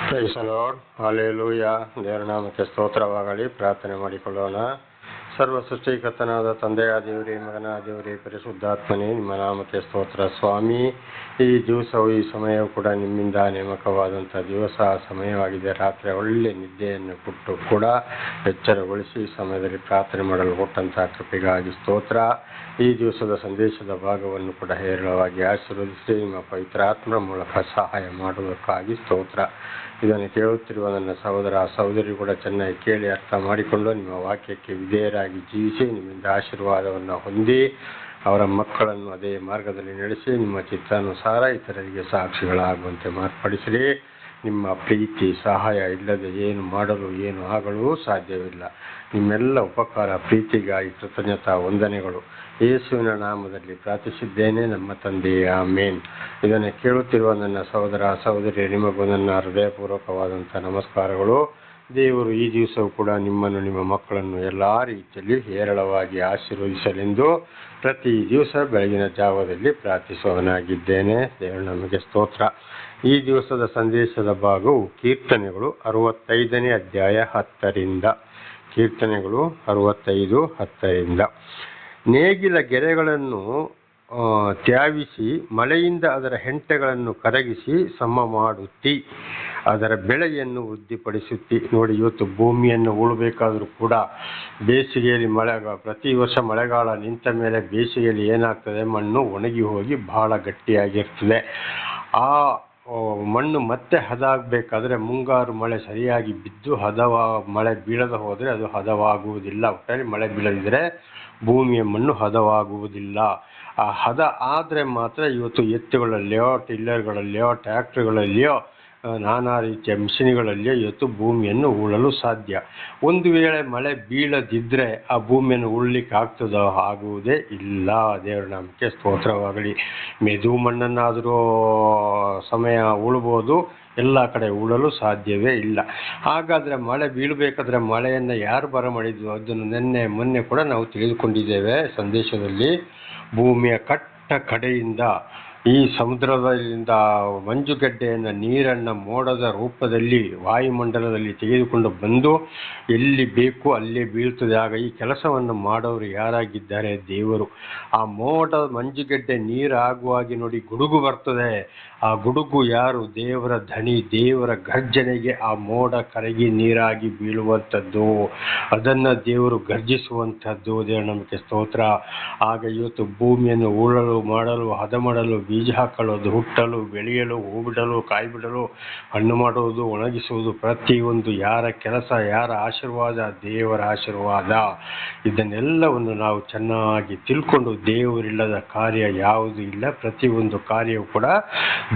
Price the lord. Hallelujah. ದೇವರ ನಾಮಕ್ಕೆ ಸ್ತೋತ್ರವಾಗಲಿ. ಪ್ರಾರ್ಥನೆ ಮಾಡಿಕೊಳ್ಳೋಣ. ಸರ್ವ ಸೃಷ್ಟಿಕರ್ತನಾದ ತಂದೆಯ ದೇವರೇ, ಮಗನ ದೇವರೇ, ಪರಿಶುದ್ಧಾತ್ಮನೇ, ನಿಮ್ಮ ನಾಮಕ್ಕೆ ಸ್ತೋತ್ರ ಸ್ವಾಮಿ. ಈ ದಿವಸವು ಈ ಸಮಯವು ಕೂಡ ನಿಮ್ಮಿಂದ ನೇಮಕವಾದಂಥ ದಿವಸ ಸಮಯವಾಗಿದೆ. ರಾತ್ರಿ ಒಳ್ಳೆ ನಿದ್ದೆಯನ್ನು ಕೊಟ್ಟು ಕೂಡ ಎಚ್ಚರಗೊಳಿಸಿ ಈ ಸಮಯದಲ್ಲಿ ಪ್ರಾರ್ಥನೆ ಮಾಡಲು ಕೊಟ್ಟಂಥ ಕೃಪೆಗಾಗಿ ಸ್ತೋತ್ರ. ಈ ದಿವಸದ ಸಂದೇಶದ ಭಾಗವನ್ನು ಕೂಡ ಹೇರಳವಾಗಿ ಆಶೀರ್ವದಿಸಿ ನಿಮ್ಮ ಪವಿತ್ರ ಆತ್ಮರ ಮೂಲಕ ಸಹಾಯ ಮಾಡುವುದಕ್ಕಾಗಿ ಸ್ತೋತ್ರ. ಇದನ್ನು ಕೇಳುತ್ತಿರುವ ನನ್ನ ಸಹೋದರ ಸಹೋದರಿ ಕೂಡ ಚೆನ್ನಾಗಿ ಕೇಳಿ ಅರ್ಥ ಮಾಡಿಕೊಂಡು ನಿಮ್ಮ ವಾಕ್ಯಕ್ಕೆ ವಿಧೇಯರಾಗಿ ಜೀವಿಸಿ ನಿಮ್ಮಿಂದ ಆಶೀರ್ವಾದವನ್ನು ಹೊಂದಿ ಅವರ ಮಕ್ಕಳನ್ನು ಅದೇ ಮಾರ್ಗದಲ್ಲಿ ನಡೆಸಿ ನಿಮ್ಮ ಚಿತ್ತಾನುಸಾರ ಇತರರಿಗೆ ಸಾಕ್ಷಿಗಳಾಗುವಂತೆ ಮಾರ್ಪಡಿಸಿರಿ. ನಿಮ್ಮ ಪ್ರೀತಿ ಸಹಾಯ ಇಲ್ಲದೆ ಏನು ಮಾಡಲು ಏನು ಆಗಲು ಸಾಧ್ಯವಿಲ್ಲ. ನಿಮ್ಮೆಲ್ಲ ಉಪಕಾರ ಪ್ರೀತಿಗಾಗಿ ಕೃತಜ್ಞತಾ ವಂದನೆಗಳು. ಯೇಸುವಿನ ನಾಮದಲ್ಲಿ ಪ್ರಾರ್ಥಿಸಿದ್ದೇನೆ ನಮ್ಮ ತಂದೆಯೇ, ಆಮೇನ್. ಇದನ್ನು ಕೇಳುತ್ತಿರುವ ನನ್ನ ಸಹೋದರ ಸಹೋದರಿ, ನಿಮಗೂ ನನ್ನ ಹೃದಯಪೂರ್ವಕವಾದಂಥ ನಮಸ್ಕಾರಗಳು. ದೇವರು ಈ ದಿವಸವೂ ಕೂಡ ನಿಮ್ಮನ್ನು ನಿಮ್ಮ ಮಕ್ಕಳನ್ನು ಎಲ್ಲ ರೀತಿಯಲ್ಲಿ ಹೇರಳವಾಗಿ ಆಶೀರ್ವದಿಸಲೆಂದು ಪ್ರತಿ ದಿವಸ ಬೆಳಗಿನ ಜಾವದಲ್ಲಿ ಪ್ರಾರ್ಥಿಸುವವನಾಗಿದ್ದೇನೆ. ದೇವರು ನಮಗೆ ಸ್ತೋತ್ರ. ಈ ದಿವಸದ ಸಂದೇಶದ ಭಾಗವು ಕೀರ್ತನೆಗಳು 65ನೇ ಅಧ್ಯಾಯ 10ರಿಂದ. ಕೀರ್ತನೆಗಳು 65:10. ನೇಗಿಲ ಗೆರೆಗಳನ್ನು ತ್ಯಾವಿಸಿ ಮಳೆಯಿಂದ ಅದರ ಹೆಂಟೆಗಳನ್ನು ಕರಗಿಸಿ ಸಮ ಮಾಡುತ್ತಿ ಅದರ ಬೆಳೆಯನ್ನು ವೃದ್ಧಿಪಡಿಸುತ್ತಿ. ನೋಡಿ, ಇವತ್ತು ಭೂಮಿಯನ್ನು ಉಳಬೇಕಾದ್ರೂ ಕೂಡ ಬೇಸಿಗೆಯಲ್ಲಿ ಪ್ರತಿ ವರ್ಷ ಮಳೆಗಾಲ ನಿಂತ ಮೇಲೆ ಬೇಸಿಗೆಯಲ್ಲಿ ಏನಾಗ್ತದೆ, ಮಣ್ಣು ಒಣಗಿ ಹೋಗಿ ಬಹಳ ಗಟ್ಟಿಯಾಗಿರ್ತದೆ. ಆ ಮಣ್ಣು ಮತ್ತೆ ಹದ ಆಗಬೇಕಾದ್ರೆ ಮುಂಗಾರು ಮಳೆ ಸರಿಯಾಗಿ ಬಿದ್ದು ಮಳೆ ಬೀಳದೆ ಹೋದರೆ ಅದು ಹದವಾಗುವುದಿಲ್ಲ. ಒಟ್ಟಾರೆ ಮಳೆ ಬೀಳದಿದ್ದರೆ ಭೂಮಿಯ ಮಣ್ಣು ಹದವಾಗುವುದಿಲ್ಲ. ಆ ಹದ ಆದರೆ ಮಾತ್ರ ಇವತ್ತು ಎತ್ತುಗಳಲ್ಲಿಯೋ, ಟಿಲ್ಲರ್ಗಳಲ್ಲಿಯೋ, ಟ್ರ್ಯಾಕ್ಟರ್ಗಳಲ್ಲಿಯೋ, ನಾನಾ ರೀತಿಯ ಮಿಷಿನ್ಗಳಲ್ಲಿಯೋ ಇವತ್ತು ಭೂಮಿಯನ್ನು ಉಳಲು ಸಾಧ್ಯ. ಒಂದು ವೇಳೆ ಮಳೆ ಬೀಳದಿದ್ದರೆ ಆ ಭೂಮಿಯನ್ನು ಉಳಲಿಕ್ಕೆ ಆಗ್ತದೋ? ಆಗುವುದೇ ಇಲ್ಲ. ದೇವರ ನಾಮಕ್ಕೆ ಸ್ತೋತ್ರವಾಗಲಿ. ಮೆದು ಮಣ್ಣನ್ನಾದರೂ ಸಮಯ ಉಳ್ಬೋದು, ಎಲ್ಲ ಕಡೆ ಉಳಲು ಸಾಧ್ಯವೇ ಇಲ್ಲ. ಹಾಗಾದರೆ ಮಳೆ ಬೀಳಬೇಕಾದ್ರೆ ಮಳೆಯನ್ನು ಯಾರು ಬರಮಾಡಿದ್ರು? ಅದನ್ನು ಮೊನ್ನೆ ಕೂಡ ನಾವು ತಿಳಿದುಕೊಂಡಿದ್ದೇವೆ ಸಂದೇಶದಲ್ಲಿ. ಭೂಮಿಯ ಕಡೆಯಿಂದ ಈ ಸಮುದ್ರದಿಂದ ಮಂಜುಗಡ್ಡೆಯನ್ನು, ನೀರನ್ನು ಮೋಡದ ರೂಪದಲ್ಲಿ ವಾಯುಮಂಡಲದಲ್ಲಿ ತೆಗೆದುಕೊಂಡು ಬಂದು ಎಲ್ಲಿ ಬೇಕು ಅಲ್ಲೇ ಬೀಳ್ತದೆ. ಆಗ ಈ ಕೆಲಸವನ್ನು ಮಾಡೋರು ಯಾರಾಗಿದ್ದಾರೆ? ದೇವರು. ಆ ಮಂಜುಗಡ್ಡೆ ನೀರಾಗುವಾಗಿ ನೋಡಿ ಗುಡುಗು ಬರ್ತದೆ. ಆ ಗುಡುಗು ಯಾರು? ದೇವರ ಧನಿ, ದೇವರ ಗರ್ಜನೆಗೆ ಆ ಮೋಡ ಕರಗಿ ನೀರಾಗಿ ಬೀಳುವಂಥದ್ದು. ಅದನ್ನು ದೇವರು ಗರ್ಜಿಸುವಂಥದ್ದು. ದೇವರ ನಮಗೆ ಸ್ತೋತ್ರ. ಆಗ ಇವತ್ತು ಭೂಮಿಯನ್ನು ಉಳಲು ಮಾಡಲು, ಹದ ಮಾಡಲು, ಬೀಜ ಹಾಕೊಳ್ಳೋದು, ಹುಟ್ಟಲು, ಬೆಳೆಯಲು, ಹೂ ಬಿಡಲು, ಕಾಯಿ ಬಿಡಲು, ಹಣ್ಣು ಮಾಡುವುದು, ಒಣಗಿಸುವುದು, ಪ್ರತಿಯೊಂದು ಯಾರ ಕೆಲಸ, ಯಾರ ಆಶೀರ್ವಾದ? ದೇವರ ಆಶೀರ್ವಾದ. ಇದನ್ನೆಲ್ಲವನ್ನು ನಾವು ಚೆನ್ನಾಗಿ ತಿಳ್ಕೊಂಡು ದೇವರಿಲ್ಲದ ಕಾರ್ಯ ಯಾವುದೂ ಇಲ್ಲ. ಪ್ರತಿಯೊಂದು ಕಾರ್ಯವೂ ಕೂಡ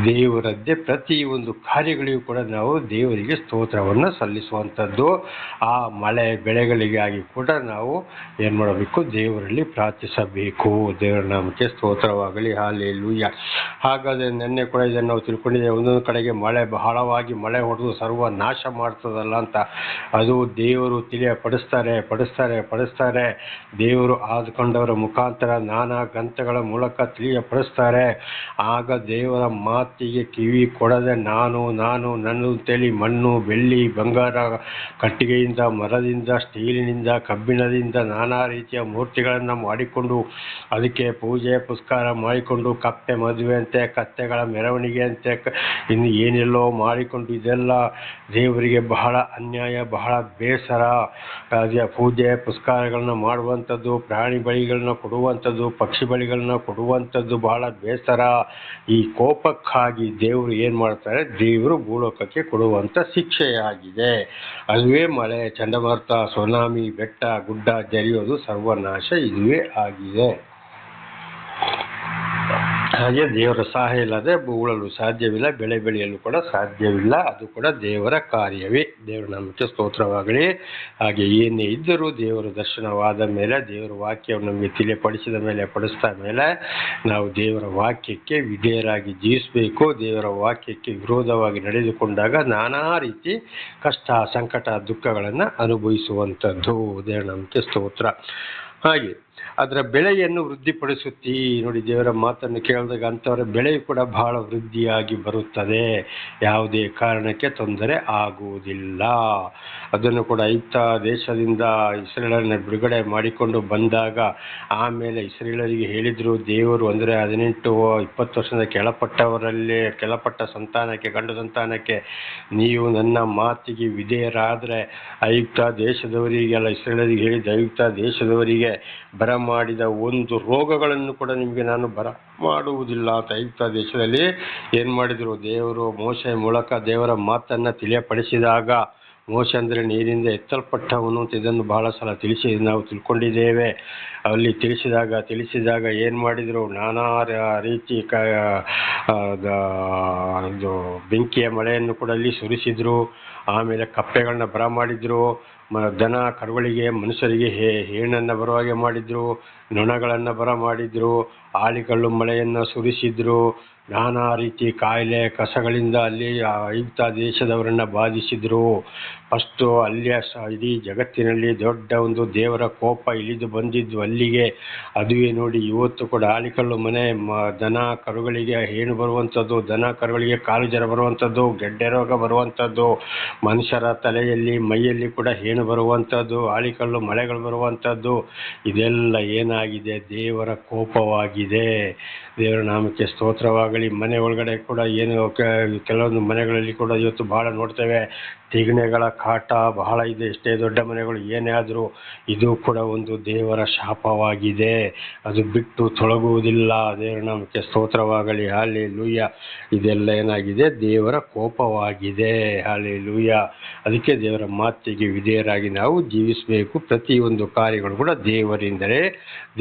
ದೇವರದ್ದೇ. ಪ್ರತಿಯೊಂದು ಕಾರ್ಯಗಳಿಗೂ ಕೂಡ ನಾವು ದೇವರಿಗೆ ಸ್ತೋತ್ರವನ್ನು ಸಲ್ಲಿಸುವಂಥದ್ದು. ಆ ಮಳೆ ಬೆಳೆಗಳಿಗಾಗಿ ಕೂಡ ನಾವು ಏನು ಮಾಡಬೇಕು? ದೇವರಲ್ಲಿ ಪ್ರಾರ್ಥಿಸಬೇಕು. ದೇವರ ನಾಮಕ್ಕೆ ಸ್ತೋತ್ರವಾಗಲಿ. ಹಲ್ಲೆಲೂಯಾ. ಹಾಗಾದರೆ ನಿನ್ನೆ ಕೂಡ ಇದನ್ನು ನಾವು ತಿಳ್ಕೊಂಡಿದ್ದೇವೆ. ಒಂದೊಂದು ಕಡೆಗೆ ಮಳೆ ಬಹಳವಾಗಿ ಮಳೆ ಹೊಡೆದು ಸರ್ವನಾಶ ಮಾಡ್ತದಲ್ಲ ಅಂತ. ಅದು ದೇವರು ಪಡಿಸ್ತಾರೆ. ದೇವರು ಆದುಕೊಂಡವರ ಮುಖಾಂತರ ನಾನಾ ಗ್ರಂಥಗಳ ಮೂಲಕ ತಿಳಿಯಪಡಿಸ್ತಾರೆ. ಆಗ ದೇವರ ಮಾತಿಗೆ ಕಿವಿ ಕೊಡದೆ ನಾನು ನನ್ನಂತೇಳಿ ಮಣ್ಣು, ಬೆಳ್ಳಿ, ಬಂಗಾರ, ಕಟ್ಟಿಗೆಯಿಂದ, ಮರದಿಂದ, ಸ್ಟೀಲಿನಿಂದ, ಕಬ್ಬಿಣದಿಂದ ನಾನಾ ರೀತಿಯ ಮೂರ್ತಿಗಳನ್ನು ಮಾಡಿಕೊಂಡು ಅದಕ್ಕೆ ಪೂಜೆ ಪುಸ್ಕಾರ ಮಾಡಿಕೊಂಡು ಕಪ್ಪೆ ಮದುವೆ ಅಂತೆ, ಕತ್ತೆಗಳ ಮೆರವಣಿಗೆ ಅಂತೆ, ಇನ್ನು ಏನೆಲ್ಲೋ ಮಾಡಿಕೊಂಡು ಇದೆಲ್ಲ ದೇವರಿಗೆ ಬಹಳ ಅನ್ಯಾಯ, ಬಹಳ ಬೇಸರ. ಪೂಜೆ ಪುಸ್ಕಾರಗಳನ್ನ ಮಾಡುವಂಥದ್ದು, ಪ್ರಾಣಿ ಬಲಿಗಳನ್ನ ಕೊಡುವಂಥದ್ದು, ಪಕ್ಷಿ ಬಲಿಗಳನ್ನ ಕೊಡುವಂಥದ್ದು ಬಹಳ ಬೇಸರ. ಈ ಕೋಪಕ್ಕಾಗಿ ದೇವರು ಏನು ಮಾಡ್ತಾರೆ? ದೇವರು ಭೂಲೋಕಕ್ಕೆ ಕೊಡುವಂಥ ಶಿಕ್ಷೆಯಾಗಿದೆ. ಅದುವೇ ಮಳೆ, ಚಂಡಮಾರುತ, ಸುನಾಮಿ, ಬೆಟ್ಟ ಗುಡ್ಡ ಜರಿಯೋದು, ಸರ್ವನಾಶ ಇದುವೇ ಆಗಿದೆ. ಹಾಗೆ ದೇವರ ಸಹಾಯ ಇಲ್ಲದೆ ಉಳಲು ಸಾಧ್ಯವಿಲ್ಲ, ಬೆಳೆ ಬೆಳೆಯಲು ಕೂಡ ಸಾಧ್ಯವಿಲ್ಲ. ಅದು ಕೂಡ ದೇವರ ಕಾರ್ಯವೇ. ದೇವರ ನಾಮಕ್ಕೆ ಸ್ತೋತ್ರವಾಗಲಿ. ಹಾಗೆ ಏನೇ ಇದ್ದರೂ ದೇವರ ದರ್ಶನವಾದ ಮೇಲೆ, ದೇವರ ವಾಕ್ಯವನ್ನು ನಮಗೆ ತಿಳಿಪಡಿಸಿದ ಮೇಲೆ, ಪಡಿಸಿದ ಮೇಲೆ ನಾವು ದೇವರ ವಾಕ್ಯಕ್ಕೆ ವಿಧೇಯರಾಗಿ ಜೀವಿಸಬೇಕು. ದೇವರ ವಾಕ್ಯಕ್ಕೆ ವಿರೋಧವಾಗಿ ನಡೆದುಕೊಂಡಾಗ ನಾನಾ ರೀತಿ ಕಷ್ಟ, ಸಂಕಟ, ದುಃಖಗಳನ್ನು ಅನುಭವಿಸುವಂಥದ್ದು. ದೇವರ ನಾಮಕ್ಕೆ ಸ್ತೋತ್ರ. ಹಾಗೆ ಅದರ ಬೆಳೆಯನ್ನು ವೃದ್ಧಿಪಡಿಸುತ್ತೀ. ನೋಡಿ, ದೇವರ ಮಾತನ್ನು ಕೇಳಿದಾಗ ಅಂಥವರ ಬೆಳೆಯು ಕೂಡ ಬಹಳ ವೃದ್ಧಿಯಾಗಿ ಬರುತ್ತದೆ, ಯಾವುದೇ ಕಾರಣಕ್ಕೆ ತೊಂದರೆ ಆಗುವುದಿಲ್ಲ. ಅದನ್ನು ಕೂಡ ಐಗುಪ್ತ ದೇಶದಿಂದ ಇಸ್ರೇಲರನ್ನು ಬಿಡುಗಡೆ ಮಾಡಿಕೊಂಡು ಬಂದಾಗ ಆಮೇಲೆ ಇಸ್ರೇಲರಿಗೆ ಹೇಳಿದರು ದೇವರು, ಅಂದರೆ 18-20 ವರ್ಷದ ಕೆಳಪಟ್ಟ ಸಂತಾನಕ್ಕೆ, ಗಂಡು ಸಂತಾನಕ್ಕೆ, ನೀವು ನನ್ನ ಮಾತಿಗೆ ವಿಧೇಯರಾದರೆ ಐಗುಪ್ತ ದೇಶದವರಿಗೆಲ್ಲ, ಇಸ್ರೇಲರಿಗೆ ಹೇಳಿದ ಐಗುಪ್ತ ದೇಶದವರಿಗೆ ಬರಮಾಡಿದ ಒಂದು ರೋಗಗಳನ್ನು ಕೂಡ ನಿಮಗೆ ನಾನು ಮಾಡುವುದಿಲ್ಲ ಅಂತ ಐಗುಪ್ತ ದೇಶದಲ್ಲಿ ಏನು ಮಾಡಿದರು, ದೇವರು ಮೋಶೆಯ ಮೂಲಕ ದೇವರ ಮಾತನ್ನು ತಿಳಿಯಪಡಿಸಿದಾಗ, ಮೋಶೆ ಅಂದರೆ ನೀರಿಂದ ಎತ್ತಲ್ಪಟ್ಟವನು ಅಂತ ಇದನ್ನು ಬಹಳ ಸಲ ನಾವು ತಿಳ್ಕೊಂಡಿದ್ದೇವೆ. ಅಲ್ಲಿ ತಿಳಿಸಿದಾಗ ಏನು ಮಾಡಿದರು, ನಾನಾ ರೀತಿ ಇದು ಬೆಂಕಿಯ ಮಳೆಯನ್ನು ಕೂಡ ಅಲ್ಲಿ ಸುರಿಸಿದ್ರು. ಆಮೇಲೆ ಕಪ್ಪೆಗಳನ್ನ ಬರಮಾಡಿದ್ರು, ದನ ಕರುಗಳಿಗೆ, ಮನುಷ್ಯರಿಗೆ ಹೇಣನ್ನು ಬರುವಾಗೆ ಮಾಡಿದ್ರು, ನೊಣಗಳನ್ನು ಬರಮಾಡಿದ್ರು, ಆಲಿಕಲ್ಲು ಮಳೆಯನ್ನು ಸುರಿಸಿದ್ರು, ನಾನಾ ರೀತಿ ಕಾಯಿಲೆ ಕಸಗಳಿಂದ ಅಲ್ಲಿ ಐಗುಪ್ತ ದೇಶದವರನ್ನು ಬಾಧಿಸಿದ್ರು. ಫಸ್ಟು ಅಲ್ಲಿಯ ಇಡೀ ಜಗತ್ತಿನಲ್ಲಿ ದೊಡ್ಡ ಒಂದು ದೇವರ ಕೋಪ ಇಳಿದು ಬಂದಿದ್ದು ಅಲ್ಲಿಗೆ. ಅದುವೇ ನೋಡಿ ಇವತ್ತು ಕೂಡ ಆಲಿಕಲ್ಲು ಮನೆ, ದನ ಕರುಗಳಿಗೆ ಹೇಣು ಬರುವಂಥದ್ದು, ದನ ಕರುಗಳಿಗೆ ಕಾಲು ಜ್ವರ ಬರುವಂಥದ್ದು, ಗೆಡ್ಡೆ ರೋಗ ಬರುವಂಥದ್ದು, ಮನುಷ್ಯರ ತಲೆಯಲ್ಲಿ ಮೈಯಲ್ಲಿ ಕೂಡ ಹೇಣು ಬರುವಂಥದ್ದು, ಆಲಿಕಲ್ಲು ಮಳೆಗಳು ಬರುವಂಥದ್ದು, ಇದೆಲ್ಲ ಏನಾಗಿದೆ, ದೇವರ ಕೋಪವಾಗಿದೆ. ದೇವರ ನಾಮಕ್ಕೆ ಸ್ತೋತ್ರವಾಗಲಿ. ಮನೆ ಒಳಗಡೆ ಕೂಡ ಏನು ಕೆಲವೊಂದು ಮನೆಗಳಲ್ಲಿ ಕೂಡ ಇವತ್ತು ಬಹಳ ನೋಡ್ತೇವೆ, ತಿಗಣೆಗಳ ಕಾಟ ಬಹಳ ಇದೆ. ಎಷ್ಟೇ ದೊಡ್ಡ ಮನೆಗಳು ಏನೇ ಆದರೂ ಇದು ಕೂಡ ಒಂದು ದೇವರ ಶಾಪವಾಗಿದೆ, ಅದು ಬಿಟ್ಟು ತೊಲಗುವುದಿಲ್ಲ. ದೇವರ ನಾಮಕ್ಕೆ ಸ್ತೋತ್ರವಾಗಲಿ. ಹಲ್ಲೆಲೂಯಾ. ಇದೆಲ್ಲ ಏನಾಗಿದೆ, ದೇವರ ಕೋಪವಾಗಿದೆ. ಹಲ್ಲೆಲೂಯಾ. ಅದಕ್ಕೆ ದೇವರ ಮಾತಿಗೆ ವಿಧೇಯರಾಗಿ ನಾವು ಜೀವಿಸಬೇಕು. ಪ್ರತಿಯೊಂದು ಕಾರ್ಯಗಳು ಕೂಡ ದೇವರಿಂದಲೇ,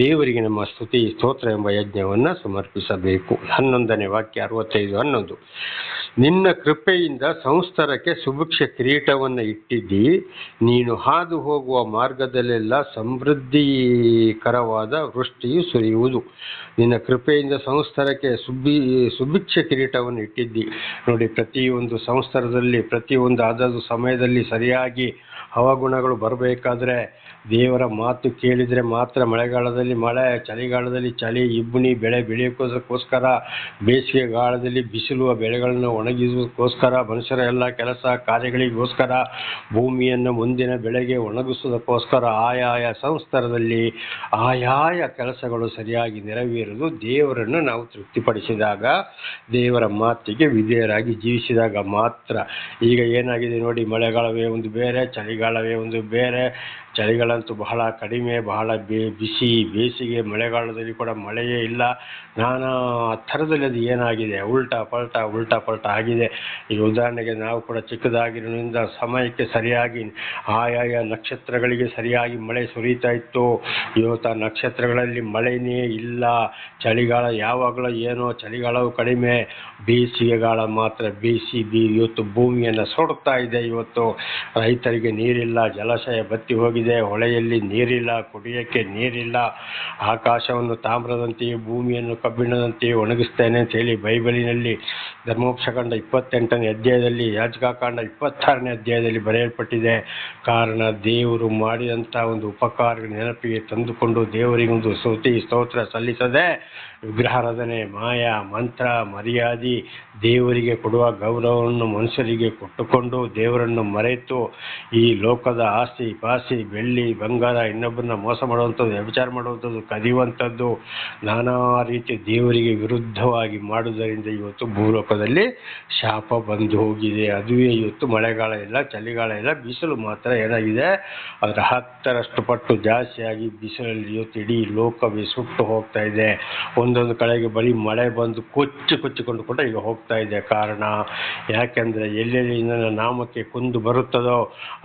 ದೇವರಿಗೆ ನಮ್ಮ ಸ್ತುತಿ ಸ್ತೋತ್ರ ಎಂಬ ಯಜ್ಞವನ್ನು ಸಮರ್ಪಿಸಬೇಕು. 11ನೇ ವಾಕ್ಯ 65:11. ನಿನ್ನ ಕೃಪೆಯಿಂದ ಸಂಸ್ತರಕ್ಕೆ ಸುಭಿಕ್ಷ ಕಿರೀಟವನ್ನು ಇಟ್ಟಿದ್ದಿ, ನೀನು ಹಾದು ಹೋಗುವ ಮಾರ್ಗದಲ್ಲೆಲ್ಲ ಸಮೃದ್ಧಿಕರವಾದ ವೃಷ್ಟಿಯು ಸುರಿಯುವುದು. ನಿನ್ನ ಕೃಪೆಯಿಂದ ಸಂಸ್ತರಕ್ಕೆ ಸುಭಿಕ್ಷ ಕಿರೀಟವನ್ನು ಇಟ್ಟಿದ್ದಿ. ನೋಡಿ, ಪ್ರತಿಯೊಂದು ಸಂಸ್ತರದಲ್ಲಿ ಪ್ರತಿಯೊಂದು ಆದದ್ದು ಸಮಯದಲ್ಲಿ ಸರಿಯಾಗಿ ಹವಾಗುಣಗಳು ಬರಬೇಕಾದ್ರೆ ದೇವರ ಮಾತು ಕೇಳಿದರೆ ಮಾತ್ರ ಮಳೆಗಾಲದಲ್ಲಿ ಮಳೆ, ಚಳಿಗಾಲದಲ್ಲಿ ಚಳಿ, ಇಬ್ಬನಿ ಬೆಳೆ ಬೆಳೆಯೋಕ್ಕೋಸ್ಕರ, ಬೇಸಿಗೆಗಾಲದಲ್ಲಿ ಬಿಸಿಲು ಬೆಳೆಗಳನ್ನು ಒಣಗಿಸೋದಕ್ಕೋಸ್ಕರ, ಮನುಷ್ಯರ ಎಲ್ಲ ಕೆಲಸ ಕಾರ್ಯಗಳಿಗೋಸ್ಕರ, ಭೂಮಿಯನ್ನು ಮುಂದಿನ ಬೆಳೆಗೆ ಒಣಗಿಸೋದಕ್ಕೋಸ್ಕರ ಆಯಾಯ ಸಂಸ್ತರದಲ್ಲಿ ಆಯಾಯ ಕೆಲಸಗಳು ಸರಿಯಾಗಿ ನೆರವೇರುವುದು ದೇವರನ್ನು ನಾವು ತೃಪ್ತಿಪಡಿಸಿದಾಗ, ದೇವರ ಮಾತಿಗೆ ವಿಧೇಯರಾಗಿ ಜೀವಿಸಿದಾಗ ಮಾತ್ರ. ಈಗ ಏನಾಗಿದೆ ನೋಡಿ, ಮಳೆಗಾಲವೇ ಒಂದು ಬೇರೆ, ಚಳಿಗಾಲವೇ ಒಂದು ಬೇರೆ. ಚಳಿಗಾಲಂತೂ ಬಹಳ ಕಡಿಮೆ, ಬಹಳ ಬಿಸಿ, ಬೇಸಿಗೆ, ಮಳೆಗಾಲದಲ್ಲಿ ಕೂಡ ಮಳೆಯೇ ಇಲ್ಲ. ನಾನಾ ಥರದಲ್ಲಿ ಅದು ಏನಾಗಿದೆ, ಉಲ್ಟಾ ಪಲ್ಟ ಆಗಿದೆ. ಈಗ ಉದಾಹರಣೆಗೆ ನಾವು ಕೂಡ ಚಿಕ್ಕದಾಗಿರೋದ್ರಿಂದ ಸಮಯಕ್ಕೆ ಸರಿಯಾಗಿ ಆಯಾಯ ನಕ್ಷತ್ರಗಳಿಗೆ ಸರಿಯಾಗಿ ಮಳೆ ಸುರಿತಾ ಇತ್ತು. ಇವತ್ತು ಆ ನಕ್ಷತ್ರಗಳಲ್ಲಿ ಮಳೆಯೇ ಇಲ್ಲ. ಚಳಿಗಾಲ ಯಾವಾಗಲೂ ಏನೋ, ಚಳಿಗಾಲವು ಕಡಿಮೆ, ಬೇಸಿಗೆಗಾಲ ಮಾತ್ರ ಇವತ್ತು ಭೂಮಿಯನ್ನು ಸುಡ್ತಾ ಇದೆ. ಇವತ್ತು ರೈತರಿಗೆ ನೀರಿಲ್ಲ, ಜಲಾಶಯ ಬತ್ತಿ ಹೋಗಿದೆ, ಹೊಳೆಯಲ್ಲಿ ನೀರಿಲ್ಲ, ಕುಡಿಯೋಕ್ಕೆ ನೀರಿಲ್ಲ. ಆಕಾಶವನ್ನು ತಾಮ್ರದಂತೆಯೇ ಭೂಮಿಯನ್ನು ಕಬ್ಬಿಣದಂತೆಯೇ ಒಣಗಿಸ್ತೇನೆ ಅಂತ ಹೇಳಿ ಬೈಬಲಿನಲ್ಲಿ ಧರ್ಮೋಪದೇಶಕಾಂಡ 28ನೇ ಅಧ್ಯಾಯದಲ್ಲಿ, ಯಾಜಕಕಾಂಡ 26ನೇ ಅಧ್ಯಾಯದಲ್ಲಿ ಬರೆಯಲ್ಪಟ್ಟಿದೆ. ಕಾರಣ ದೇವರು ಮಾಡಿದಂಥ ಒಂದು ಉಪಕಾರ ನೆನಪಿಗೆ ತಂದುಕೊಂಡು ದೇವರಿಗೊಂದು ಸ್ತುತಿ ಸ್ತೋತ್ರ ಸಲ್ಲಿಸದೆ ವಿಗ್ರಹಾರಾಧನೆ, ಮಾಯ, ಮಂತ್ರ, ಮರ್ಯಾದೆ, ದೇವರಿಗೆ ಕೊಡುವ ಗೌರವವನ್ನು ಮನುಷ್ಯರಿಗೆ ಕೊಟ್ಟುಕೊಂಡು ದೇವರನ್ನು ಮರೆತು ಈ ಲೋಕದ ಆಸ್ತಿ ಪಾಸ್ತಿ, ಬೆಳ್ಳಿ ಬಂಗಾರ, ಇನ್ನೊಬ್ಬರನ್ನ ಮೋಸ ಮಾಡುವಂಥದ್ದು, ವ್ಯಭಿಚಾರ ಮಾಡುವಂಥದ್ದು, ಕದಿಯುವಂಥದ್ದು, ನಾನಾ ರೀತಿ ದೇವರಿಗೆ ವಿರುದ್ಧವಾಗಿ ಮಾಡುವುದರಿಂದ ಇವತ್ತು ಭೂಲೋಕದಲ್ಲಿ ಶಾಪ ಬಂದು ಹೋಗಿದೆ. ಅದುವೇ ಇವತ್ತು ಮಳೆಗಾಲ ಇಲ್ಲ, ಚಳಿಗಾಲ ಇಲ್ಲ, ಬಿಸಿಲು ಮಾತ್ರ ಏನಾಗಿದೆ, ಅದರ 10ರಷ್ಟು ಪಟ್ಟು ಜಾಸ್ತಿಯಾಗಿ ಬಿಸಿಲಲ್ಲಿ ಇವತ್ತು ಇಡೀ ಲೋಕವೇ ಸುಟ್ಟು ಹೋಗ್ತಾ ಇದೆ. ಒಂದೊಂದು ಕಡೆಗೆ ಬರೀ ಮಳೆ ಬಂದು ಕೊಚ್ಚಿಕೊಂಡು ಕೂಡ ಈಗ ಹೋಗ್ತಾ ಇದೆ. ಕಾರಣ ಯಾಕೆಂದರೆ ಎಲ್ಲೆಲ್ಲಿ ನನ್ನ ನಾಮಕ್ಕೆ ಕುಂದು ಬರುತ್ತದೋ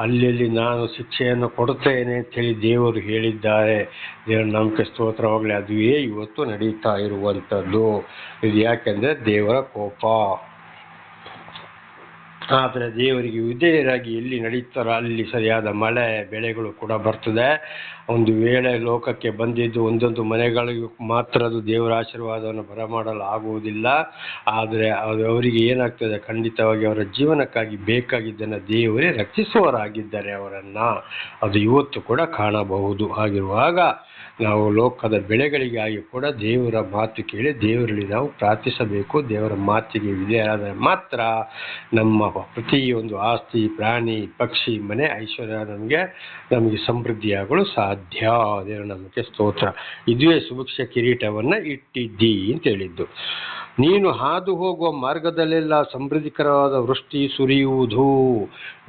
ಅಲ್ಲೆಲ್ಲಿ ನಾನು ಶಿಕ್ಷೆಯನ್ನು ಕೊಡುತ್ತೇನೆ ಅಂತೇಳಿ ದೇವರು ಹೇಳಿದ್ದಾರೆ. ದೇವರ ನಾಮಕ್ಕೆ ಸ್ತೋತ್ರವಾಗಲಿ. ಅದುವೇ ಇವತ್ತು ನಡೀತಾ ಇರುವಂಥದ್ದು. ಇದು ಯಾಕೆಂದರೆ ದೇವರ ಕೋಪ. ಆದರೆ ದೇವರಿಗೆ ವಿಧೇಯರಾಗಿ ಎಲ್ಲಿ ನಡೀತಾರೋ ಅಲ್ಲಿ ಸರಿಯಾದ ಮಳೆ ಬೆಳೆಗಳು ಕೂಡ ಬರ್ತದೆ. ಒಂದು ವೇಳೆ ಲೋಕಕ್ಕೆ ಬಂದಿದ್ದು ಒಂದೊಂದು ಮನೆಗಳಿಗೂ ಮಾತ್ರ ಅದು ದೇವರ ಆಶೀರ್ವಾದವನ್ನು ಬರಮಾಡಲು ಆಗುವುದಿಲ್ಲ. ಆದರೆ ಅದು ಅವರಿಗೆ ಏನಾಗ್ತದೆ, ಖಂಡಿತವಾಗಿ ಅವರ ಜೀವನಕ್ಕಾಗಿ ಬೇಕಾಗಿದ್ದನ್ನು ದೇವರೇ ರಕ್ಷಿಸುವವರಾಗಿದ್ದಾರೆ ಅವರನ್ನು. ಅದು ಇವತ್ತು ಕೂಡ ಕಾಣಬಹುದು. ಹಾಗಿರುವಾಗ ನಾವು ಲೋಕದ ಬೆಳೆಗಳಿಗಾಗಿ ಕೂಡ ದೇವರ ಮಾತು ಕೇಳಿ ದೇವರಲ್ಲಿ ನಾವು ಪ್ರಾರ್ಥಿಸಬೇಕು. ದೇವರ ಮಾತಿಗೆ ವಿಧೇಯರಾದರೆ ಮಾತ್ರ ನಮ್ಮ ಪ್ರತಿಯೊಂದು ಆಸ್ತಿ, ಪ್ರಾಣಿ, ಪಕ್ಷಿ, ಮನೆ, ಐಶ್ವರ್ಯ ನಮಗೆ ಸಮೃದ್ಧಿಯಾಗಲು ಸಾಧ್ಯ. ದೇವರ ನಮಗೆ ಸ್ತೋತ್ರ. ಇದುವೇ ಸುಭಿಕ್ಷ ಕಿರೀಟವನ್ನು ಇಟ್ಟಿದ್ದಿ ಅಂತ ಹೇಳಿದ್ದು. ನೀನು ಹಾದು ಹೋಗುವ ಮಾರ್ಗದಲ್ಲೆಲ್ಲ ಸಮೃದ್ಧಿಕರವಾದ ವೃಷ್ಟಿ ಸುರಿಯುವುದು.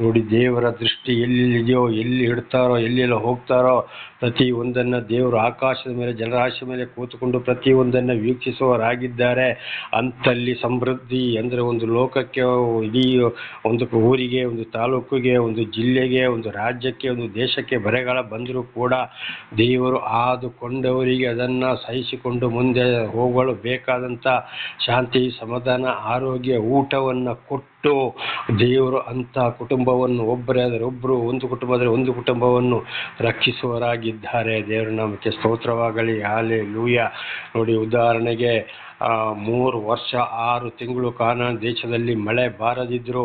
ನೋಡಿ, ದೇವರ ದೃಷ್ಟಿ ಎಲ್ಲಿದೆಯೋ, ಎಲ್ಲಿ ಇಡ್ತಾರೋ, ಎಲ್ಲೆಲ್ಲ ಹೋಗ್ತಾರೋ ಪ್ರತಿ ಒಂದನ್ನು ದೇವರು ಆಕಾಶದ ಮೇಲೆ ಜಲರಾಶಿ ಮೇಲೆ ಕೂತುಕೊಂಡು ಪ್ರತಿಯೊಂದನ್ನು ವೀಕ್ಷಿಸುವವರಾಗಿದ್ದಾರೆ. ಅಂತಲ್ಲಿ ಸಮೃದ್ಧಿ ಅಂದರೆ ಒಂದು ಲೋಕಕ್ಕೆ, ಇಡೀ ಒಂದು ಊರಿಗೆ, ಒಂದು ತಾಲೂಕಿಗೆ, ಒಂದು ಜಿಲ್ಲೆಗೆ, ಒಂದು ರಾಜ್ಯಕ್ಕೆ, ಒಂದು ದೇಶಕ್ಕೆ ಬರಗಾಲ ಬಂದರೂ ಕೂಡ ದೇವರು ಆದುಕೊಂಡವರಿಗೆ ಅದನ್ನು ಸಹಿಸಿಕೊಂಡು ಮುಂದೆ ಹೋಗಲು ಬೇಕಾದಂಥ ಶಾಂತಿ, ಸಮಾಧಾನ, ಆರೋಗ್ಯ, ಊಟವನ್ನು ಕೊಟ್ಟು ದೇವರು ಅಂಥ ಕುಟುಂಬವನ್ನು ಒಬ್ಬರೇ ಆದರೆ ಒಬ್ಬರು, ಒಂದು ಕುಟುಂಬ ಆದರೆ ಒಂದು ಕುಟುಂಬವನ್ನು ರಕ್ಷಿಸುವವರಾಗಿದ್ದಾರೆ. ದೇವರ ನಾಮಕ್ಕೆ ಸ್ತೋತ್ರವಾಗಲಿ. ಹಲ್ಲೆಲೂಯಾ. ನೋಡಿ, ಉದಾಹರಣೆಗೆ 3 ವರ್ಷ 6 ತಿಂಗಳು ಕಾನಾನ್ ದೇಶದಲ್ಲಿ ಮಳೆ ಬಾರದಿದ್ದರೂ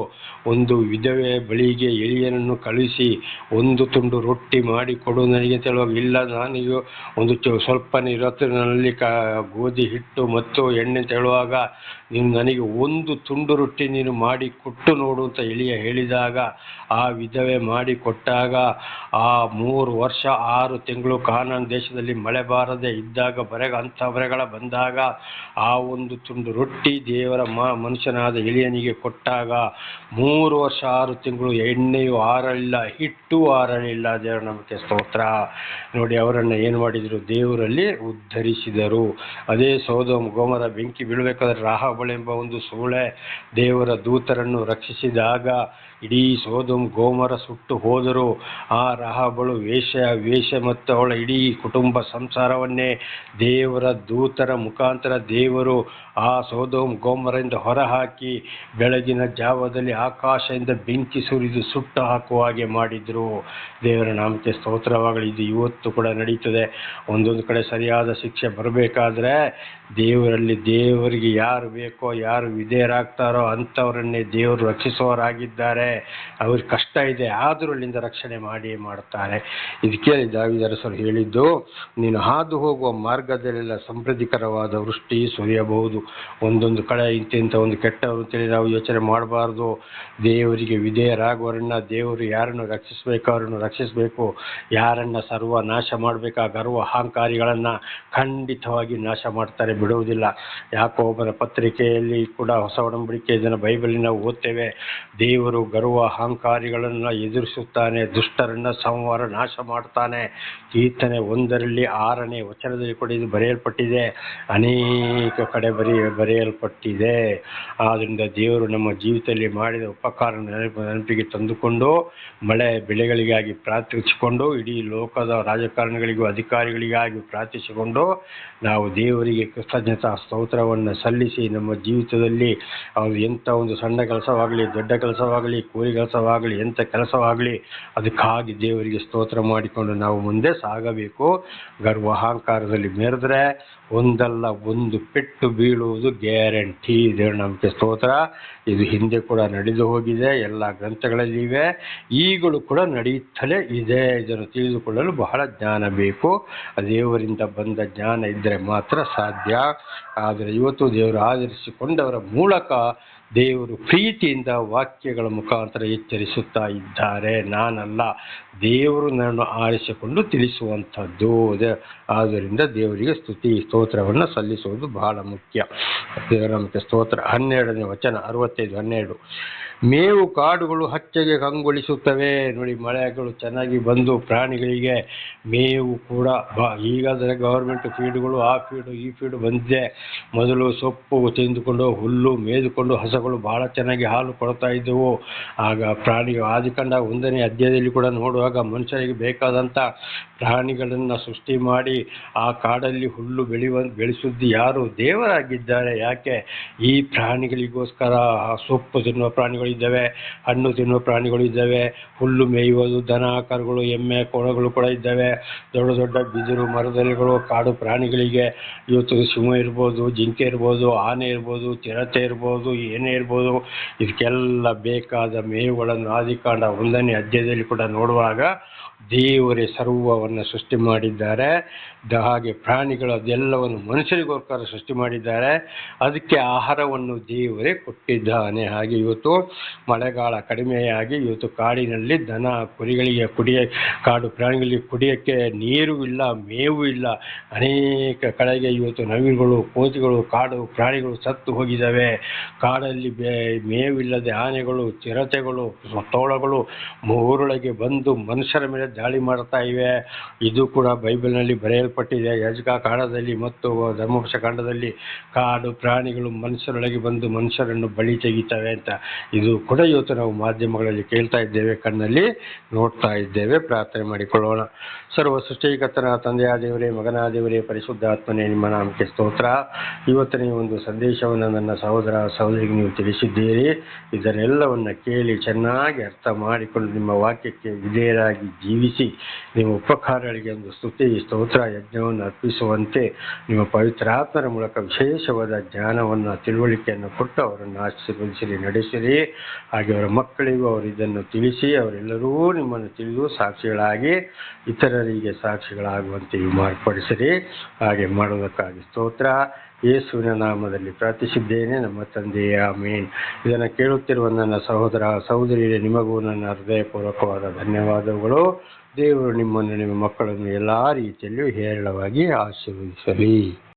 ಒಂದು ವಿಧವೆ ಬಳಿಗೆ ಎಳಿಯನನ್ನು ಕಳುಹಿಸಿ ಒಂದು ತುಂಡು ರೊಟ್ಟಿ ಮಾಡಿ ಕೊಡು ನನಗೆ ಹೇಳುವಾಗ, ಇಲ್ಲ ನನಗೆ ಒಂದು ಸ್ವಲ್ಪ ರೊಟ್ಟಿನಲ್ಲಿ ಗೋಧಿ ಹಿಟ್ಟು ಮತ್ತು ಎಣ್ಣೆ ಅಂತ ಹೇಳುವಾಗ, ನೀನು ನನಗೆ ಒಂದು ತುಂಡು ರೊಟ್ಟಿ ನೀನು ಮಾಡಿ ಕೊಟ್ಟು ನೋಡು ಅಂತ ಎಳಿಯ ಹೇಳಿದಾಗ ಆ ವಿಧವೆ ಮಾಡಿ ಕೊಟ್ಟಾಗ ಆ 3 ವರ್ಷ 6 ತಿಂಗಳು ಕಾನಾನ್ ದೇಶದಲ್ಲಿ ಮಳೆ ಬಾರದೆ ಇದ್ದಾಗ ಅಂಥ ಬರಗಾಲ ಬಂದಾಗ ಆ ಒಂದು ತುಂಡು ರೊಟ್ಟಿ ದೇವರ ಮನುಷ್ಯನಾದ ಎಲಿಯನಿಗೆ ಕೊಟ್ಟಾಗ 3 ವರ್ಷ 6 ತಿಂಗಳು ಎಣ್ಣೆಯು ಆರಲಿಲ್ಲ, ಹಿಟ್ಟು ಆರಲಿಲ್ಲ. ದೇವರ ನಮಗೆ ಸ್ತೋತ್ರ. ನೋಡಿ, ಅವರನ್ನು ಏನು ಮಾಡಿದರು? ದೇವರಲ್ಲಿ ಉದ್ಧರಿಸಿದರು. ಅದೇ ಸೊದೋಮ್ ಗೊಮೋರ ಬೆಂಕಿ ಬೀಳಬೇಕಾದ್ರೆ ರಾಹಾಬಳೆಂಬ ಒಂದು ಸೂಳೆ ದೇವರ ದೂತರನ್ನು ರಕ್ಷಿಸಿದಾಗ ಇಡೀ ಸೊದೋಮ್ ಗೊಮೋರ ಸುಟ್ಟು ಹೋದರು. ಆ ರಾಹಾಬಳು ವೇಶ್ಯ ಮತ್ತು ಅವಳ ಇಡೀ ಕುಟುಂಬ ಸಂಸಾರವನ್ನೇ ದೇವರ ದೂತರ ಮುಖಾಂತರ ದೇವರು ಆ ಸೊದೋಮ್ ಗೊಮೋರದಿಂದ ಹೊರಹಾಕಿ ಬೆಳಗಿನ ಜಾವದಲ್ಲಿ ಆಕಾಶದಿಂದ ಬೆಂಕಿ ಸುರಿದು ಸುಟ್ಟು ಹಾಕುವ ಹಾಗೆ ಮಾಡಿದರು. ದೇವರ ನಾಮಕ್ಕೆ ಸ್ತೋತ್ರವಾಗಲಿ. ಇದು ಇವತ್ತು ಕೂಡ ನಡೀತದೆ. ಒಂದೊಂದು ಕಡೆ ಸರಿಯಾದ ಶಿಕ್ಷೆ ಬರಬೇಕಾದ್ರೆ ದೇವರಿಗೆ ಯಾರು ಬೇಕೋ, ಯಾರು ವಿಧೇಯರಾಗ್ತಾರೋ ಅಂಥವರನ್ನೇ ದೇವರು ರಕ್ಷಿಸುವವರಾಗಿದ್ದಾರೆ. ಅವ್ರಿಗೆ ಕಷ್ಟ ಇದೆ, ಆದರೂ ಅಲ್ಲಿಂದ ರಕ್ಷಣೆ ಮಾಡ್ತಾರೆ. ಇದು ಕೇಳಿ ದಾವೀದ ಅರಸರು ಹೇಳಿದ್ದು, ನೀನು ಹಾದು ಹೋಗುವ ಮಾರ್ಗದಲ್ಲೆಲ್ಲ ಸಮೃದ್ಧಿಕರವಾದ ವೃಷ್ಟಿ ಸುರಿಯಬಹುದು. ಒಂದೊಂದು ಕಡೆ ಇಂಥ ಒಂದು ಕೆಟ್ಟವರು ಅಂತೇಳಿ ನಾವು ಯೋಚನೆ ಮಾಡಬಾರ್ದು. ದೇವರಿಗೆ ವಿಧೇಯರಾಗುವವರನ್ನ ದೇವರು ಯಾರನ್ನು ರಕ್ಷಿಸಬೇಕು ಅವರನ್ನು ರಕ್ಷಿಸಬೇಕು. ಯಾರನ್ನ ಸರ್ವನಾಶ ಮಾಡಬೇಕು, ಆ ಗರ್ವ ಅಹಂಕಾರಿಗಳನ್ನು ಖಂಡಿತವಾಗಿ ನಾಶ ಮಾಡ್ತಾರೆ, ಬಿಡುವುದಿಲ್ಲ. ಯಾಕೋಬನ ಪತ್ರಿಕೆಯಲ್ಲಿ ಕೂಡ ಹೊಸ ಒಡಂಬಡಿಕೆ ಇದನ್ನು ಬೈಬಲಿನ ನಾವು ಓದ್ತೇವೆ. ದೇವರು ಗರ್ವ ಅಹಂಕಾರಿಗಳನ್ನು ಎದುರಿಸುತ್ತಾನೆ, ದುಷ್ಟರನ್ನು ಸಂಹಾರ ನಾಶ ಮಾಡ್ತಾನೆ. ಕೀರ್ತನೆ 1:6 ವಚನದಲ್ಲಿ ಕೂಡ ಇದು ಬರೆಯಲ್ಪಟ್ಟಿದೆ, ಅನೇಕ ಕಡೆ ಬರೆಯಲ್ಪಟ್ಟಿದೆ. ಆದ್ದರಿಂದ ದೇವರು ನಮ್ಮ ಜೀವಿತದಲ್ಲಿ ಮಾಡಿದ ಉಪಕಾರ ನೆನಪಿಗೆ ತಂದುಕೊಂಡು ಮಳೆ ಬೆಳೆಗಳಿಗಾಗಿ ಪ್ರಾರ್ಥಿಸಿಕೊಂಡು ಇಡೀ ಲೋಕದ ರಾಜಕಾರಣಿಗಳಿಗೂ ಅಧಿಕಾರಿಗಳಿಗಾಗಿ ಪ್ರಾರ್ಥಿಸಿಕೊಂಡು ನಾವು ದೇವರಿಗೆ ಕೃತಜ್ಞತಾ ಸ್ತೋತ್ರವನ್ನು ಸಲ್ಲಿಸಿ ನಮ್ಮ ಜೀವಿತದಲ್ಲಿ ಅವರು ಎಂಥ ಒಂದು ಸಣ್ಣ ಕೆಲಸವಾಗಲಿ, ದೊಡ್ಡ ಕೆಲಸವಾಗಲಿ, ಕೂಲಿ ಕೆಲಸವಾಗಲಿ, ಎಂಥ ಕೆಲಸವಾಗಲಿ ಅದಕ್ಕಾಗಿ ದೇವರಿಗೆ ಸ್ತೋತ್ರ ಮಾಡಿಕೊಂಡು ನಾವು ಮುಂದೆ ಸಾಗಬೇಕು. ಗರ್ವ ಅಹಂಕಾರದಲ್ಲಿ ಮೆರೆದ್ರೆ ಒಂದಲ್ಲ ಒಂದು ಪೆಟ್ಟು ಬೀಳುವುದು ಗ್ಯಾರಂಟಿ. ದೇವರ ನಾಮಕ್ಕೆ ಸ್ತೋತ್ರ. ಇದು ಹಿಂದೆ ಕೂಡ ನಡೆದು ಹೋಗಿದೆ, ಎಲ್ಲ ಗ್ರಂಥಗಳಲ್ಲಿ ಇವೆ, ಈಗಲೂ ಕೂಡ ನಡೆಯುತ್ತಲೇ ಇದೆ. ಇದನ್ನು ತಿಳಿದುಕೊಳ್ಳಲು ಬಹಳ ಜ್ಞಾನ ಬೇಕು. ದೇವರಿಂದ ಬಂದ ಜ್ಞಾನ ಇದ್ದರೆ ಮಾತ್ರ ಸಾಧ್ಯ. ಆದರೆ ಇವತ್ತು ದೇವರು ಆಧರಿಸಿಕೊಂಡವರ ಮೂಲಕ ದೇವರು ಪ್ರೀತಿಯಿಂದ ವಾಕ್ಯಗಳ ಮುಖಾಂತರ ಎಚ್ಚರಿಸುತ್ತಾ ಇದ್ದಾರೆ. ನಾನಲ್ಲ, ದೇವರು ನನ್ನನ್ನು ಆರಿಸಿಕೊಂಡು ತಿಳಿಸುವಂಥದ್ದು. ಆದ್ದರಿಂದ ದೇವರಿಗೆ ಸ್ತುತಿ ಸ್ತೋತ್ರವನ್ನು ಸಲ್ಲಿಸುವುದು ಬಹಳ ಮುಖ್ಯ. ದೇವರ ನಮಗೆ ಸ್ತೋತ್ರ. 12ನೇ ವಚನ 65:12. ಮೇವು ಕಾಡುಗಳು ಹಚ್ಚಗೆ ಕಂಗೊಳಿಸುತ್ತವೆ. ನೋಡಿ, ಮಳೆಗಳು ಚೆನ್ನಾಗಿ ಬಂದು ಪ್ರಾಣಿಗಳಿಗೆ ಮೇವು ಕೂಡ ಈಗಾದರೆ ಗವರ್ಮೆಂಟ್ ಫೀಡ್ಗಳು, ಆ ಫೀಡು ಈ ಫೀಡು ಬಂದಿದೆ. ಮೊದಲು ಸೊಪ್ಪು ತಿಂದುಕೊಂಡು ಹುಲ್ಲು ಮೇದುಕೊಂಡು ಹಸಗಳು ಬಹಳ ಚೆನ್ನಾಗಿ ಹಾಲು ಕೊಡ್ತಾ ಇದ್ದವು. ಆಗ ಪ್ರಾಣಿಗಳು ಆದಿಕಾಂಡ 1ನೇ ಅಧ್ಯಾಯದಲ್ಲಿ ಕೂಡ ನೋಡುವಾಗ ಮನುಷ್ಯರಿಗೆ ಬೇಕಾದಂಥ ಪ್ರಾಣಿಗಳನ್ನು ಸೃಷ್ಟಿ ಮಾಡಿ ಆ ಕಾಡಲ್ಲಿ ಹುಲ್ಲು ಬೆಳೆಸುವುದು ಯಾರು? ದೇವರಾಗಿದ್ದಾರೆ. ಯಾಕೆ? ಈ ಪ್ರಾಣಿಗಳಿಗೋಸ್ಕರ, ಸೊಪ್ಪು ತಿನ್ನುವ ಪ್ರಾಣಿಗಳು ಇದ್ದಾವೆ, ಹಣ್ಣು ತಿನ್ನುವ ಪ್ರಾಣಿಗಳು ಇದ್ದಾವೆ, ಹುಲ್ಲು ಮೇಯುವುದು ದನ ಕರುಗಳು ಎಮ್ಮೆ ಕೋಣಗಳು ಕೂಡ ಇದ್ದಾವೆ. ದೊಡ್ಡ ದೊಡ್ಡ ಬಿದಿರು ಮರದಲ್ಲಿಗಳು ಕಾಡು ಪ್ರಾಣಿಗಳಿಗೆ ಇವತ್ತು ಸಿಂಹ ಇರ್ಬೋದು, ಜಿಂಕೆ ಇರ್ಬೋದು, ಆನೆ ಇರ್ಬೋದು, ಚಿರತೆ ಇರ್ಬೋದು, ಏನೇ ಇರ್ಬೋದು, ಇದಕ್ಕೆಲ್ಲ ಬೇಕಾದ ಮೇವುಗಳನ್ನು ಆದಿಕಾಂಡ 1ನೇ ಅಧ್ಯಾಯದಲ್ಲಿ ಕೂಡ ನೋಡುವಾಗ ದೇವರೇ ಸರ್ವವನ್ನು ಸೃಷ್ಟಿ ಮಾಡಿದ್ದಾರೆ. ಹಾಗೆ ಪ್ರಾಣಿಗಳು ಅದೆಲ್ಲವನ್ನು ಮನುಷ್ಯರಿಗೋಸ್ಕರ ಸೃಷ್ಟಿ ಮಾಡಿದ್ದಾರೆ. ಅದಕ್ಕೆ ಆಹಾರವನ್ನು ದೇವರೇ ಕೊಟ್ಟಿದ್ದಾನೆ. ಹಾಗೆ ಇವತ್ತು ಮಳೆಗಾಲ ಕಡಿಮೆಯಾಗಿ ಇವತ್ತು ಕಾಡಿನಲ್ಲಿ ದನ ಕುರಿಗಳಿಗೆ ಕಾಡು ಪ್ರಾಣಿಗಳಿಗೆ ಕುಡಿಯೋಕ್ಕೆ ನೀರು ಇಲ್ಲ, ಮೇವು ಇಲ್ಲ. ಅನೇಕ ಕಡೆಗೆ ಇವತ್ತು ನವಿಲುಗಳು, ಕೋತಿಗಳು, ಕಾಡು ಪ್ರಾಣಿಗಳು ಸತ್ತು ಹೋಗಿದ್ದಾವೆ. ಕಾಡಲ್ಲಿ ಮೇವಿಲ್ಲದೆ ಆನೆಗಳು, ಚಿರತೆಗಳು, ತೋಳಗಳು ಊರೊಳಗೆ ಬಂದು ಮನುಷ್ಯರ ಮೇಲೆ ದಾಳಿ ಮಾಡ್ತಾ ಇವೆ. ಇದು ಕೂಡ ಬೈಬಲ್ನಲ್ಲಿ ಬರೆಯಲ್ಪಟ್ಟಿದೆ. ಯಾಜಕ ಕಾಂಡದಲ್ಲಿ ಮತ್ತು ಧರ್ಮೋಪದೇಶ ಕಾಂಡದಲ್ಲಿ ಕಾಡು ಪ್ರಾಣಿಗಳು ಮನುಷ್ಯರೊಳಗೆ ಬಂದು ಮನುಷ್ಯರನ್ನು ಬಲಿ ತೆಗಿತವೆ ಅಂತ. ಇದು ಕೂಡ ಇವತ್ತು ನಾವು ಮಾಧ್ಯಮಗಳಲ್ಲಿ ಕೇಳ್ತಾ ಇದ್ದೇವೆ, ಕಣ್ಣಲ್ಲಿ ನೋಡ್ತಾ ಇದ್ದೇವೆ. ಪ್ರಾರ್ಥನೆ ಮಾಡಿಕೊಳ್ಳೋಣ. ಸರ್ವ ಸೃಷ್ಟಿಕರ್ತನ ತಂದೆಯ ದೇವರೇ, ಮಗನ ದೇವರೇ, ಪರಿಶುದ್ಧಾತ್ಮನೇ, ನಿಮ್ಮ ನಾಮಕ್ಕೆ ಸ್ತೋತ್ರ. ಇವತ್ತಿನ ಈ ಒಂದು ಸಂದೇಶವನ್ನು ನನ್ನ ಸಹೋದರ ಸಹೋದರಿಗೆ ನೀವು ತಿಳಿಸಿದ್ದೀರಿ. ಇದನ್ನೆಲ್ಲವನ್ನು ಕೇಳಿ ಚೆನ್ನಾಗಿ ಅರ್ಥ ಮಾಡಿಕೊಂಡು ನಿಮ್ಮ ವಾಕ್ಯಕ್ಕೆ ವಿಧೇಯರಾಗಿ ಜೀವಿಸಿ ನಿಮ್ಮ ಉಪಕಾರಗಳಿಗೆ ಒಂದು ಸ್ತುತಿ ಸ್ತೋತ್ರ ಯಜ್ಞವನ್ನು ಅರ್ಪಿಸುವಂತೆ ನಿಮ್ಮ ಪವಿತ್ರಾತ್ಮರ ಮೂಲಕ ವಿಶೇಷವಾದ ಜ್ಞಾನವನ್ನು ತಿಳುವಳಿಕೆಯನ್ನು ಕೊಟ್ಟು ಅವರನ್ನು ಆಶೀರ್ವದಿಸಿರಿ, ನಡೆಸಿರಿ. ಹಾಗೆ ಅವರ ಮಕ್ಕಳಿಗೂ ಅವರು ಇದನ್ನು ತಿಳಿಸಿ ಅವರೆಲ್ಲರೂ ನಿಮ್ಮನ್ನು ತಿಳಿದು ಸಾಕ್ಷಿಗಳಾಗಿ ಇತರರಿಗೆ ಸಾಕ್ಷಿಗಳಾಗುವಂತೆಯೂ ಮಾರ್ಪಡಿಸಿರಿ. ಹಾಗೆ ಮಾಡುವುದಕ್ಕಾಗಿ ಸ್ತೋತ್ರ. ಯೇಸುವಿನ ನಾಮದಲ್ಲಿ ಪ್ರಾರ್ಥಿಸಿದ್ದೇನೆ, ನಮ್ಮ ತಂದೆಯೇ, ಆಮೇನ್. ಇದನ್ನು ಕೇಳುತ್ತಿರುವ ನನ್ನ ಸಹೋದರ ಸಹೋದರಿಯರೇ, ನಿಮಗೂ ನನ್ನ ಹೃದಯಪೂರ್ವಕವಾದ ಧನ್ಯವಾದಗಳು. ದೇವರು ನಿಮ್ಮನ್ನು, ನಿಮ್ಮ ಮಕ್ಕಳನ್ನು ಎಲ್ಲ ರೀತಿಯಲ್ಲಿಯೂ ಹೇರಳವಾಗಿ ಆಶೀರ್ವದಿಸಲಿ.